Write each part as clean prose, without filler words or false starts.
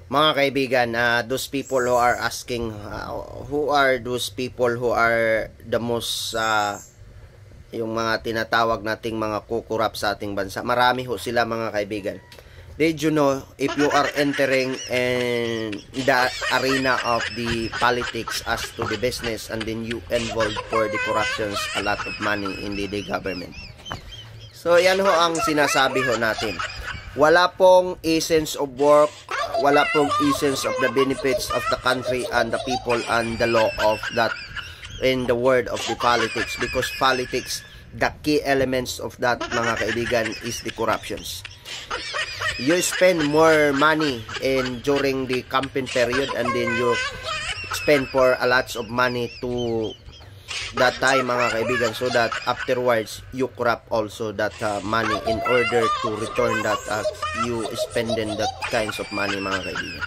Mga kaibigan, those people who are asking, who are those people who are the most, yung mga tinatawag nating mga kukurap sa ating bansa. Marami ho sila mga kaibigan. Did you know, if you are entering in the arena of the politics as to the business and then you involved for the corruptions, a lot of money in the government. So, yan ho ang sinasabi ho natin. Wala pong essence of work, wala pong essence of the benefits of the country and the people and the law of that in the word of the politics, because politics, the key elements of that mga kaibigan is the corruptions. You spend more money in during the campaign period and then you spend for a lots of money to that time mga kaibigan, so that afterwards you corrupt also that money in order to return that you spending that kinds of money mga kaibigan.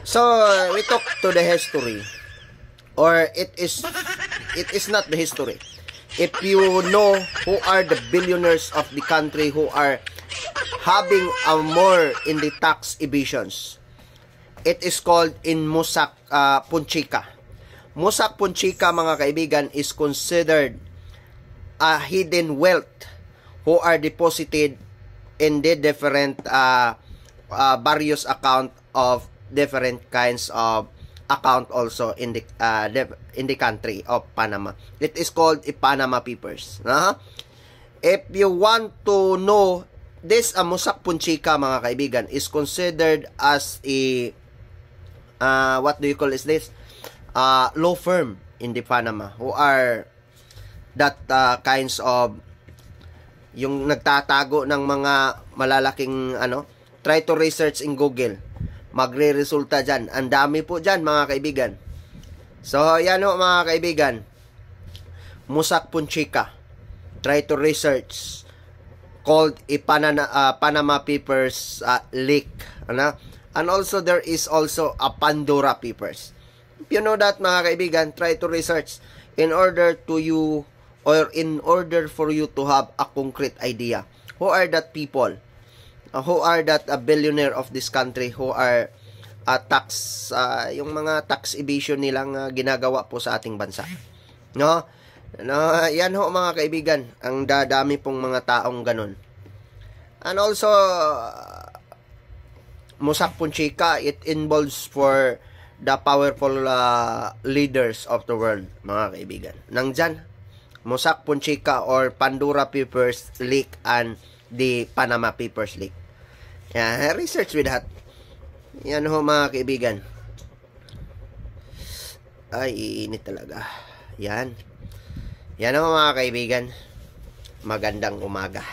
So we talk to the history, or it is not the history. If you know who are the billionaires of the country who are having more in the tax evasions, it is called in Mossack Fonseca. Mossack Fonseca mga kaibigan is considered a hidden wealth who are deposited in the different various account of different kinds of account also in the country of Panama. It is called a Panama Papers. If you want to know this, Mossack Fonseca mga kaibigan is considered as a what do you call is this? Law firm in the Panama who are that kinds of yung nagtatago ng mga malalaking try to research in Google, magre-resulta dyan. Ang dami po dyan mga kaibigan. So yan o mga kaibigan, Mossack Fonseca, try to research, called a Panama Papers leak, and also there is also a Pandora Papers. If you know that mga kaibigan, try to research in order to you, or in order for you to have a concrete idea. Who are that people? Who are that billionaire of this country who are tax, yung mga tax evasion nilang ginagawa po sa ating bansa. No? Yan ho mga kaibigan, ang dadami pong mga taong ganun. And also, Mossack Fonseca, it involves for the powerful leaders of the world, mga kaibigan. Nandyan, Mossack Fonseca or Pandora Papers leak and the Panama Papers leak. Yeah, research with that. Yan ho mga kaibigan. Ay, iinit talaga. Yan. Yan ho mga kaibigan. Magandang umaga.